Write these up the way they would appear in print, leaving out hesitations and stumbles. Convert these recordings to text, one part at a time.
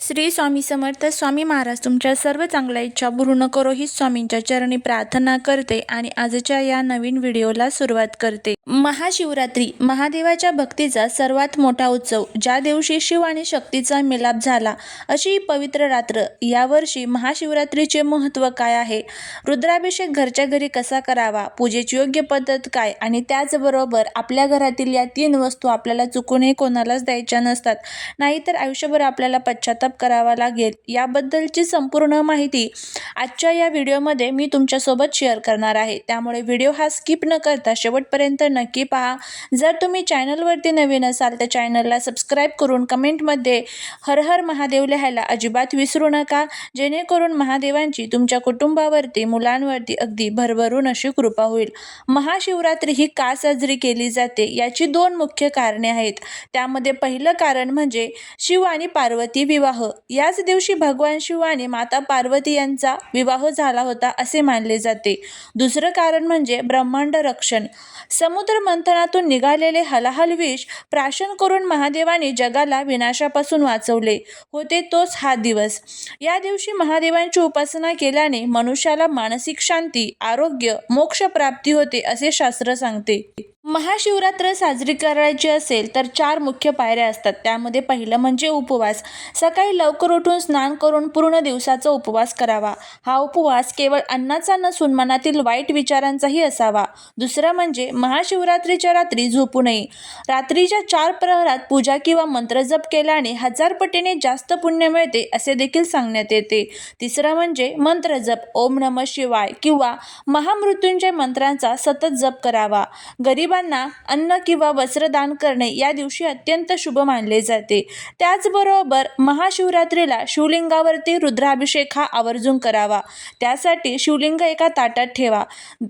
श्री स्वामी समर्थ. स्वामी महाराज तुमच्या सर्व चांगल्या इच्छा पूर्ण करो ही स्वामींच्या चरणी प्रार्थना करते आणि आजच्या या नवीन व्हिडिओला सुरुवात करते. महाशिवरात्री महादेवाच्या भक्तीचा सर्वात मोठा उत्सव, ज्या दिवशी शिव आणि शक्तीचा मिलाप झाला अशी ही पवित्र रात्र. यावर्षी महाशिवरात्रीचे महत्त्व काय आहे, रुद्राभिषेक घरच्या घरी कसा करावा, पूजेची योग्य पद्धत काय आणि त्याचबरोबर आपल्या घरातील या 3 वस्तू आपल्याला चुकूनही कोणालाच द्यायच्या नसतात, नाहीतर आयुष्यभर आपल्याला पश्चाताप करावा लागेल, याबद्दलची संपूर्ण माहिती आजच्या या व्हिडिओमध्ये मी तुमच्यासोबत शेअर करणार आहे. त्यामुळे व्हिडिओ हा स्किप न करता शेवटपर्यंत नक्की पहा. जर तुम्ही चॅनलवरती नवीन असाल तर चॅनलला सबस्क्राईब करून कमेंटमध्ये हर हर महादेव लिहायला अजिबात विसरू नका, जेणेकरून महादेवांची तुमच्या कुटुंबावरती, मुलांवरती अगदी भरभरून अशी कृपा होईल. महाशिवरात्री ही का साजरी केली जाते याची 2 मुख्य कारणे आहेत. त्यामध्ये पहिलं कारण म्हणजे शिव आणि पार्वती विवाह. याच दिवशी भगवान शिव आणि माता पार्वती यांचा विवाह झाला होता असे मानले जाते. दुसरं कारण म्हणजे ब्रह्मांड रक्षण. समुद्र मंथनातून निघालेले हलाहल विष प्राशन करून महादेवाने जगाला विनाशापासून वाचवले होते, तोच हा दिवस. या दिवशी महादेवांची उपासना केल्याने मनुष्याला मानसिक शांती, आरोग्य, मोक्ष प्राप्ती होते असे शास्त्र सांगते. महाशिवरात्र साजरी करायची असेल तर 4 मुख्य पायऱ्या असतात. त्यामध्ये पहिलं म्हणजे उपवास. सकाळी लवकर उठून स्नान करून पूर्ण दिवसाचा उपवास करावा. हा उपवास केवळ अन्नाचा नसून मनातील वाईट विचारांचाही असावा. दुसरं म्हणजे महाशिवरात्रीच्या रात्री झोपू नये. रात्रीच्या 4 प्रहरात पूजा किंवा मंत्रजप केल्याने 1000 पटीने जास्त पुण्य मिळते असे देखील सांगण्यात येते. तिसरं म्हणजे मंत्रजप. ओम नमः शिवाय किंवा महामृत्युंजय मंत्रांचा सतत जप करावा. गरीबांना अन्न किंवा वस्त्र दान करणे या दिवशी अत्यंत शुभ मानले जाते. त्याचबरोबर महाशिवरात्रीला शिवलिंगावरती रुद्राभिषेक हा आवर्जून करावा. त्यासाठी शिवलिंग एका ताटात ठेवा,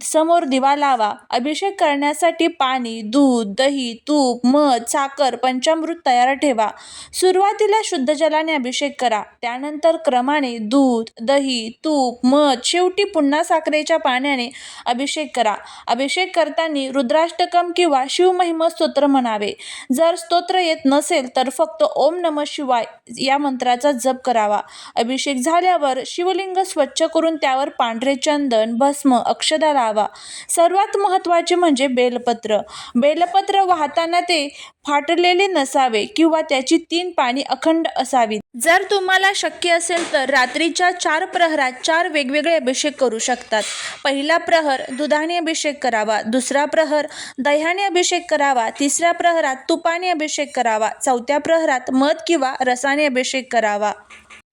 समोर दिवा लावा. अभिषेक करण्यासाठी पाणी, दूध, दही, तूप, मध, साखर, पंचामृत तयार ठेवा. सुरुवातीला शुद्ध जलाने अभिषेक करा, त्यानंतर क्रमाने दूध, दही, तूप, मध, शेवटी पुन्हा साखरेच्या पाण्याने अभिषेक करा. अभिषेक करताना रुद्राष्टकम किंवा शिवमहिमा स्तोत्र म्हणावे. जर स्तोत्र येत नसेल तर फक्त ओम नमः शिवाय या मंत्राचा जप करावा. अभिषेक झाल्यावर शिवलिंग स्वच्छ करून त्यावर पांढरे चंदन, भस्म, अक्षता लावा. सर्वात महत्त्वाचे म्हणजे बेलपत्र. बेलपत्र वाहताना ते फाटलेले नसावे किंवा त्याची 3 पाने अखंड असावीत. जर तुम्हाला शक्य असेल तर रात्रीच्या 4 प्रहरात 4 वेगवेगळे अभिषेक करू शकतात. पहिला प्रहर दुधाने अभिषेक करावा, दुसरा प्रहर दह्याने अभिषेक करावा, तिसऱ्या प्रहरात तुपाने अभिषेक करावा, चौथ्या प्रहरात मध किंवा रसाने अभिषेक करावा.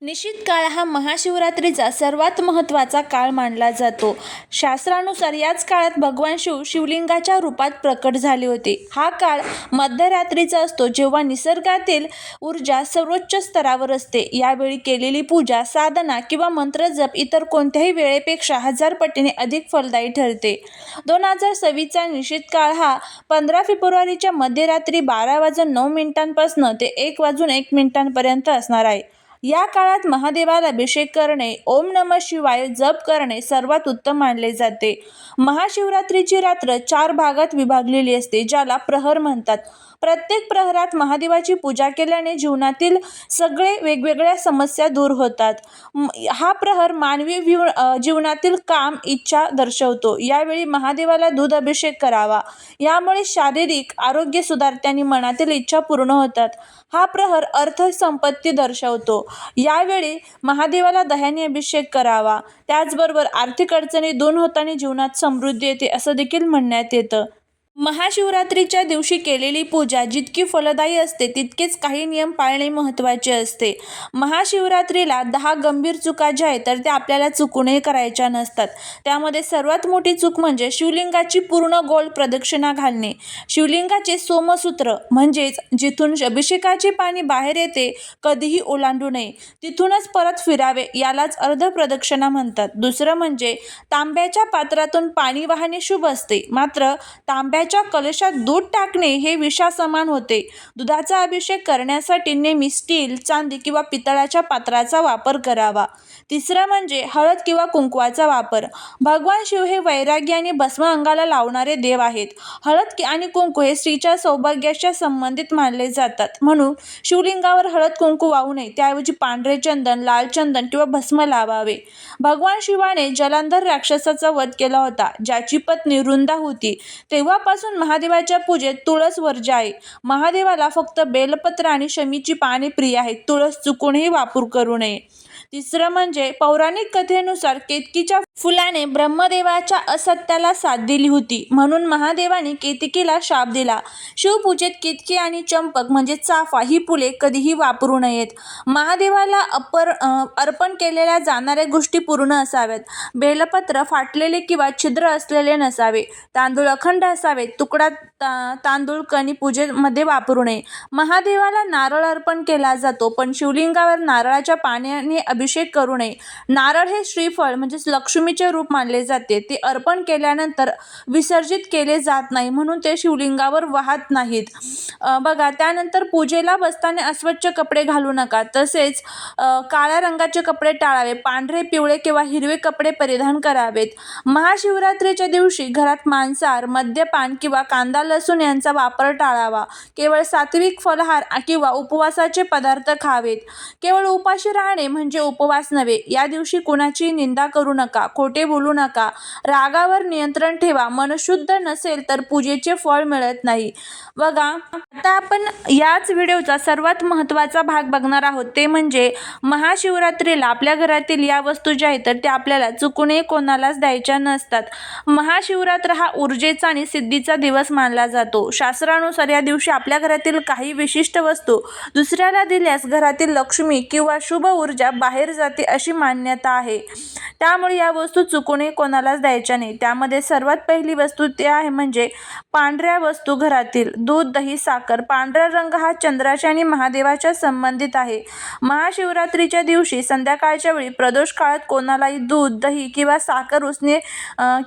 निश्चित काळ हा महाशिवरात्रीचा सर्वात महत्त्वाचा काळ मानला जातो. शास्त्रानुसार याच काळात भगवान शिव शिवलिंगाच्या रूपात प्रकट झाले होते. हा काळ मध्यरात्रीचा असतो, जेव्हा निसर्गातील ऊर्जा सर्वोच्च स्तरावर असते. यावेळी केलेली पूजा, साधना किंवा मंत्रजप इतर कोणत्याही वेळेपेक्षा 1000 पटीने अधिक फलदायी ठरते. 2026चा निश्चित काळ हा 15 फेब्रुवारीच्या मध्यरात्री 12:09 पासून ते 1:01 असणार आहे. या काळात महादेवाला अभिषेक करणे, ओम नमः शिवाय जप करणे सर्वात उत्तम मानले जाते. महाशिवरात्रीची रात्र 4 भागात विभागलेली असते, ज्याला प्रहर म्हणतात. प्रत्येक प्रहरात महादेवाची पूजा केल्याने जीवनातील सगळे वेगवेगळ्या समस्या दूर होतात. हा प्रहर मानवी जीवनातील काम, इच्छा दर्शवतो. यावेळी महादेवाला दूध अभिषेक करावा. यामुळे शारीरिक आरोग्य सुधारते आणि मनातील इच्छा पूर्ण होतात. हा प्रहर अर्थ संपत्ती दर्शवतो. यावेळी महादेवाला दह्याने अभिषेक करावा. त्याचबरोबर आर्थिक अडचणी दूर होताना जीवनात समृद्धी येते असं देखील म्हणण्यात येतं. महाशिवरात्रीच्या दिवशी केलेली पूजा जितकी फलदायी असते तितकेच काही नियम पाळणे महत्त्वाचे असते. महाशिवरात्रीला 10 गंभीर चुका ज्या आहेत तर त्या आपल्याला चुकूनही करायच्या नसतात. त्यामध्ये सर्वात मोठी चूक म्हणजे शिवलिंगाची पूर्ण गोल प्रदक्षिणा घालणे. शिवलिंगाचे सोमसूत्र म्हणजेच जिथून अभिषेकाची पाणी बाहेर येते कधीही ओलांडू नये, तिथूनच परत फिरावे, यालाच अर्धप्रदक्षिणा म्हणतात. दुसरं म्हणजे तांब्याच्या पात्रातून पाणी वाहणे शुभ असते, मात्र तांब्या दुधाच्या कलशात दूध टाकणे हे विषासमान होते. दुधाचा अभिषेक करण्यासाठी नेहमी स्टील, चांदी किंवा पितळाच्या पात्राचा वापर करावा. तिसरं म्हणजे हळद किंवा कुंकवाचा वापर. भगवान शिव हे वैराग्य आणि भस्म अंगाला लावणारे देव आहेत. हळद आणि कुंकू हे स्त्रीच्या सौभाग्याच्या संबंधित मानले जातात. म्हणून शिवलिंगावर हळद कुंकू वाहू नये. त्याऐवजी पांढरे चंदन, लाल चंदन किंवा भस्म लावावे. भगवान शिवाने जलंधर राक्षसाचा वध केला होता, ज्याची पत्नी वृंदा होती. तेव्हापासून महादेवाच्या पूजेत तुळस वर्ज्य आहे. महादेवाला फक्त बेलपत्र आणि शमीची पाने प्रिय आहेत. तुळस चुकूनही वापर करू नये. तिसरं म्हणजे पौराणिक कथेनुसार केतकीच्या फुलाने ब्रह्मदेवाच्या असत्याला साथ दिली होती, म्हणून महादेवाने केतकीला शाप दिला. शिवपूजेत केतकी आणि चंपक म्हणजे चाफा ही फुले कधीही वापरू नयेत. महादेवाला अर्पण केलेल्या जाणाऱ्या गोष्टी पूर्ण असाव्यात. बेलपत्र फाटलेले किंवा छिद्र असलेले नसावे. तांदूळ अखंड असावेत. तुकडा तांदूळ कणी पूजेमध्ये वापरू नये. महादेवाला नारळ अर्पण केला जातो, पण शिवलिंगावर नारळाच्या पाण्याने अभिषेक करू नये. नारळ हे श्रीफळ म्हणजे लक्ष्मीचे रूप मानले जाते. ते अर्पण केल्यानंतर विसर्जित केले जात नाही, म्हणून ते शिवलिंगावर वाहत नाहीत. बघा, त्यानंतर पूजेला बसताना अस्वच्छ कपडे घालू नका. तसेच काळ्या रंगाचे कपडे टाळावे. पांढरे, पिवळे किंवा हिरवे कपडे परिधान करावेत. महाशिवरात्रीच्या दिवशी घरात मांसाहार, मद्यपान किंवा कांदा लसूण यांचा वापर टाळावा. केवळ सात्विक फलाहार किंवा उपवासाचे पदार्थ खावेत. केवळ उपाशी राहणे म्हणजे उपवास नव्हे. या दिवशी कुणाची निंदा करू नका, खोटे बोलू नका. रागावर नियंत्रण ठेवा. मन शुद्ध नसेल तर पूजेचे फळ मिळत नाही. बघा, आता आपण याच व्हिडिओचा सर्वात महत्त्वाचा भाग बघणार आहोत, ते म्हणजे महाशिवरात्रीला आपल्या घरातील या वस्तू ज्या आहेत तर त्या आपल्याला चुकूनही कोणालाच द्यायच्या नसतात. महाशिवरात्र हा ऊर्जेचा आणि सिद्धीचा दिवस मानला जातो. शास्त्रानुसार या दिवशी आपल्या घरातील काही विशिष्ट वस्तू दुसऱ्याला दिल्यास घरातील लक्ष्मी किंवा शुभ ऊर्जा बाहेर जाते अशी मान्यता आहे. त्यामुळे या वस्तू चुकूनही कोणालाच द्यायच्या नाही. त्यामध्ये सर्वात पहिली वस्तू ते आहे म्हणजे पांढऱ्या वस्तू. घरातील दूध, दही, साखर. पांढरा रंग हा चंद्राच्या आणि महादेवाच्या संबंधित आहे. महाशिवरात्रीच्या दिवशी संध्याकाळच्या वेळी प्रदोष काळात कोणालाही दूध, दही किंवा साखर उसने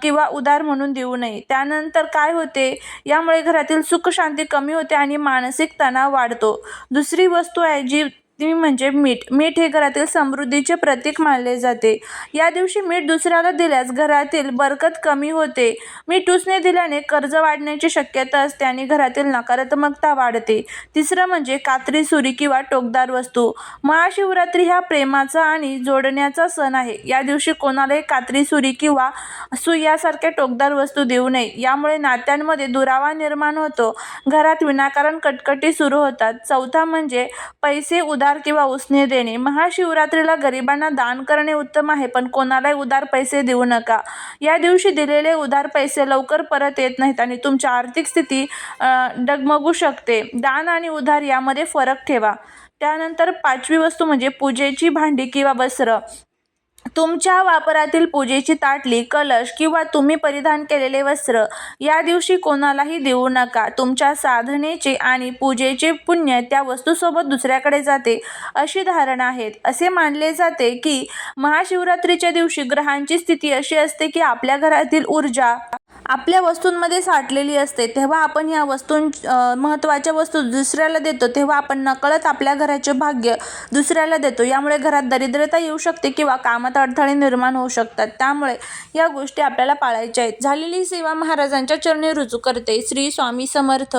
किंवा उधार म्हणून देऊ नये. त्यानंतर काय होते, यामुळे घरातील सुख शांती कमी होते आणि मानसिक तणाव वाढतो. दुसरी वस्तू आहे जी ती म्हणजे मीठ. मीठ हे घरातील समृद्धीचे प्रतीक मानले जाते. या दिवशी मीठ दुसऱ्याला दिल्यास घरातील बरकत कमी होते. मीठ उसने दिल्याने कर्ज वाढण्याची शक्यता असते आणि घरातील नकारात्मकता वाढते. तिसरं म्हणजे कात्री, सुरी किंवा टोकदार वस्तू. महाशिवरात्री हा प्रेमाचा आणि जोडण्याचा सण आहे. या दिवशी कोणालाही कात्री, सुरी किंवा सुई यासारख्या टोकदार वस्तू देऊ नये. यामुळे नात्यांमध्ये दुरावा निर्माण होतो. घरात विनाकारण कटकटी सुरू होतात. चौथा म्हणजे पैसे उधार किंवा उसने देणे. महाशिवरात्रीला गरिबांना दान करणे उत्तम आहे, पण कोणालाही उधार पैसे देऊ नका. या दिवशी दिलेले उधार पैसे लवकर परत येत नाहीत आणि तुमची आर्थिक स्थिती डगमगू शकते. दान आणि उधार यामध्ये फरक ठेवा. त्यानंतर पाचवी वस्तू म्हणजे पूजेची भांडी किंवा वस्त्र. तुमच्या वापरातील पूजेची ताटली, कलश किंवा तुम्ही परिधान केलेले वस्त्र या दिवशी कोणालाही देऊ नका. तुमच्या साधनेचे आणि पूजेचे पुण्य त्या वस्तूसोबत दुसऱ्याकडे जाते अशी धारणा आहे. असे मानले जाते की महाशिवरात्रीच्या दिवशी ग्रहांची स्थिती अशी असते की आपल्या घरातील ऊर्जा आपल्या वस्तूंमध्ये साठलेली असते. तेव्हा आपण या महत्त्वाच्या वस्तू दुसऱ्याला देतो, तेव्हा आपण नकळत आपल्या घराचे भाग्य दुसऱ्याला देतो. यामुळे घरात दरिद्रता येऊ शकते किंवा कामात अडथळे निर्माण होऊ शकतात. त्यामुळे या गोष्टी आपल्याला पाळायच्या आहेत. झालेली सेवा महाराजांच्या चरणी रुजू करते. श्री स्वामी समर्थ.